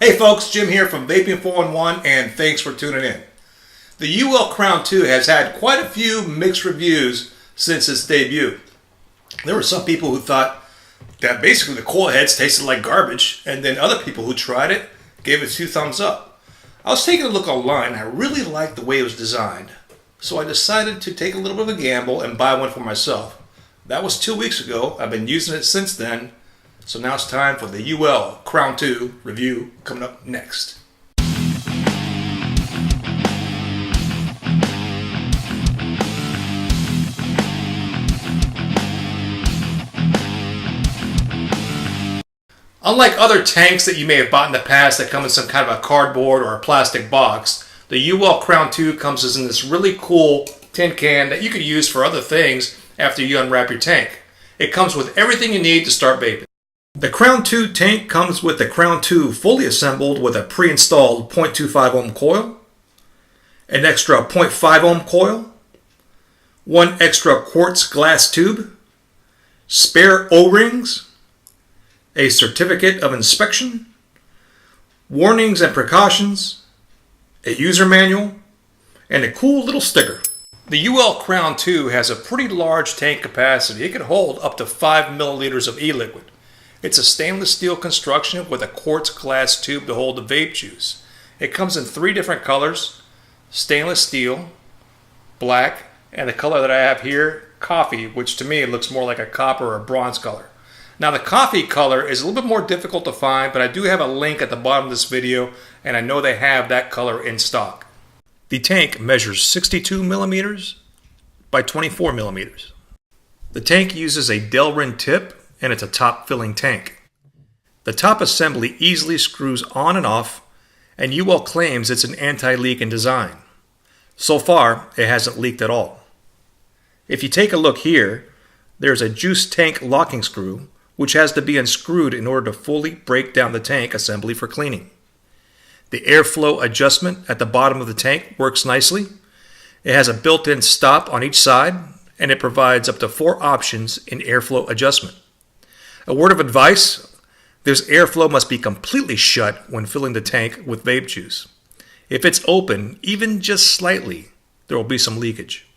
Hey folks, Jim here from Vaping 411 and thanks for tuning in. The Uwell Crown 2 has had quite a few mixed reviews since its debut. There were some people who thought that basically the coil heads tasted like garbage, and then other people who tried it gave it 2 thumbs up. I was taking a look online and I really liked the way it was designed, so I decided to take a little bit of a gamble and buy one for myself. That was 2 weeks ago. I've been using it since then. So now it's time for the Uwell Crown 2 review coming up next. Unlike other tanks that you may have bought in the past that come in some kind of a cardboard or a plastic box, the Uwell Crown 2 comes in this really cool tin can that you could use for other things after you unwrap your tank. It comes with everything you need to start vaping. The Crown 2 tank comes with the Crown 2 fully assembled with a pre-installed 0.25 ohm coil, an extra 0.5 ohm coil, one extra quartz glass tube, spare O-rings, a certificate of inspection, warnings and precautions, a user manual, and a cool little sticker. The Uwell Crown 2 has a pretty large tank capacity. It can hold up to 5 milliliters of e-liquid. It's a stainless steel construction with a quartz glass tube to hold the vape juice. It comes in 3 different colors: stainless steel, black, and the color that I have here, coffee, which to me looks more like a copper or bronze color. Now the coffee color is a little bit more difficult to find, but I do have a link at the bottom of this video, and I know they have that color in stock. The tank measures 62 millimeters by 24 millimeters. The tank uses a Delrin tip, and it's a top-filling tank. The top assembly easily screws on and off, and Uwell claims it's an anti-leak in design. So far, it hasn't leaked at all. If you take a look here, there's a juice tank locking screw, which has to be unscrewed in order to fully break down the tank assembly for cleaning. The airflow adjustment at the bottom of the tank works nicely. It has a built-in stop on each side, and it provides up to 4 options in airflow adjustment. A word of advice: this airflow must be completely shut when filling the tank with vape juice. If it's open, even just slightly, there will be some leakage.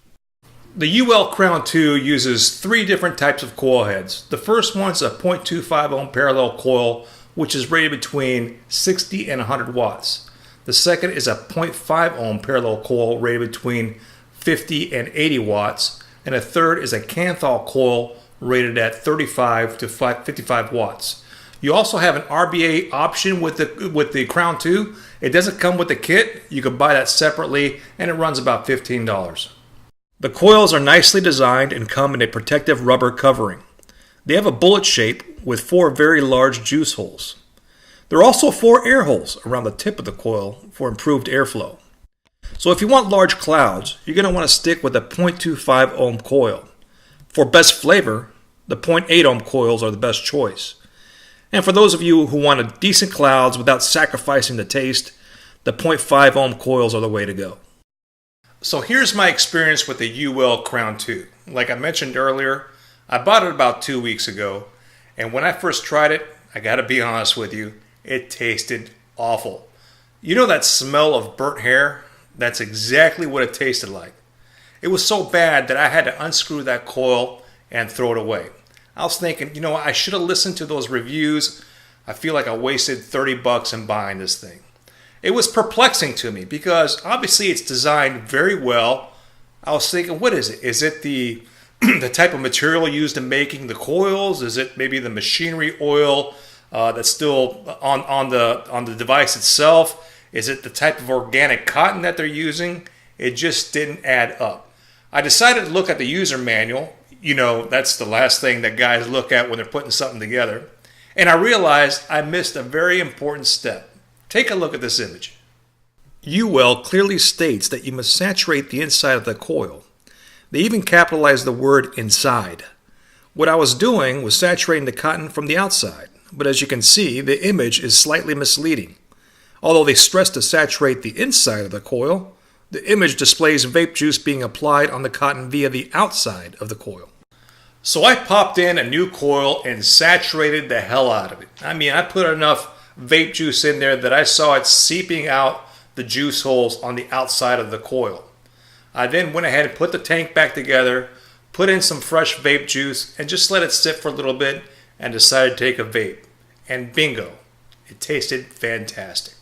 The Uwell Crown 2 uses 3 different types of coil heads. The first one's a 0.25 ohm parallel coil, which is rated between 60 and 100 watts. The second is a 0.5 ohm parallel coil rated between 50 and 80 watts. And a third is a Canthal coil rated at 35 to 55 watts. You also have an RBA option with the Crown 2. It doesn't come with the kit. You can buy that separately, and it runs about $15. The coils are nicely designed and come in a protective rubber covering. They have a bullet shape with 4 very large juice holes. There are also 4 air holes around the tip of the coil for improved airflow. So if you want large clouds, you're going to want to stick with a 0.25 ohm coil. For best flavor, the 0.8 ohm coils are the best choice. And for those of you who wanted decent clouds without sacrificing the taste, the 0.5 ohm coils are the way to go. So here's my experience with the Uwell Crown 2. Like I mentioned earlier, I bought it about 2 weeks ago, and when I first tried it, I gotta be honest with you, it tasted awful. You know that smell of burnt hair? That's exactly what it tasted like. It was so bad that I had to unscrew that coil and throw it away. I was thinking, you know what, I should have listened to those reviews. I feel like I wasted $30 in buying this thing. It was perplexing to me because obviously it's designed very well. I was thinking, what is it? Is it the type of material used in making the coils? Is it maybe the machinery oil that's still on the device itself? Is it the type of organic cotton that they're using? It just didn't add up. I decided to look at the user manual. You know, that's the last thing that guys look at when they're putting something together. And I realized I missed a very important step. Take a look at this image. Uwell clearly states that you must saturate the inside of the coil. They even capitalized the word inside. What I was doing was saturating the cotton from the outside, but as you can see, the image is slightly misleading. Although they stress to saturate the inside of the coil, the image displays vape juice being applied on the cotton via the outside of the coil. So I popped in a new coil and saturated the hell out of it. I mean, I put enough vape juice in there that I saw it seeping out the juice holes on the outside of the coil. I then went ahead and put the tank back together, put in some fresh vape juice, and just let it sit for a little bit and decided to take a vape. And bingo, it tasted fantastic.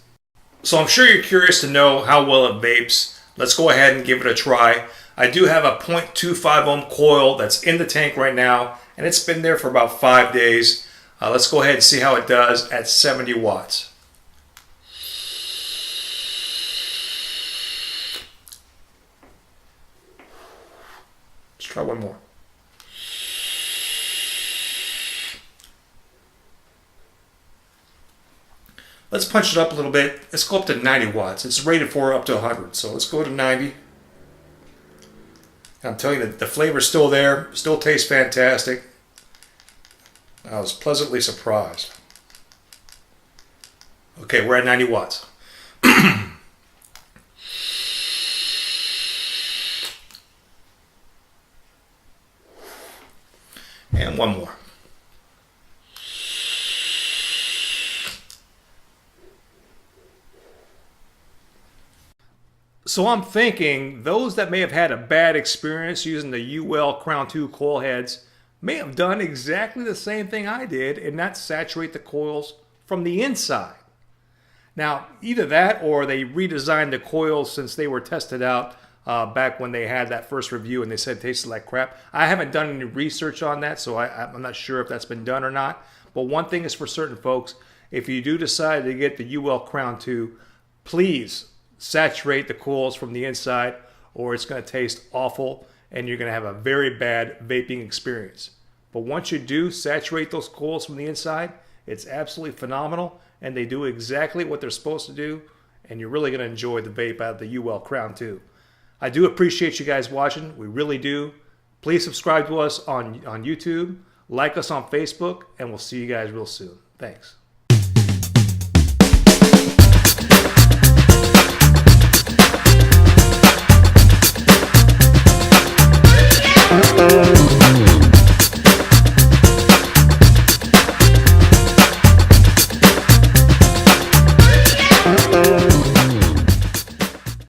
So I'm sure you're curious to know how well it vapes. Let's go ahead and give it a try. I do have a 0.25 ohm coil that's in the tank right now, and it's been there for about 5 days. Let's go ahead and see how it does at 70 watts. Let's try one more. Let's punch it up a little bit. Let's go up to 90 watts. It's rated for up to 100, so let's go to 90. I'm telling you that the flavor's still there, still tastes fantastic. I was pleasantly surprised. Okay, we're at 90 watts. And one more. So I'm thinking those that may have had a bad experience using the Uwell Crown 2 coil heads may have done exactly the same thing I did and not saturate the coils from the inside. Now, either that or they redesigned the coils since they were tested out back when they had that first review and they said it tasted like crap. I haven't done any research on that, so I'm not sure if that's been done or not. But one thing is for certain, folks, if you do decide to get the Uwell Crown 2, please saturate the coils from the inside or it's going to taste awful and you're going to have a very bad vaping experience. But once you do saturate those coils from the inside, it's absolutely phenomenal and they do exactly what they're supposed to do and you're really going to enjoy the vape out of the Uwell Crown 2. I do appreciate you guys watching. We really do. Please subscribe to us on YouTube, like us on Facebook, and we'll see you guys real soon. Thanks.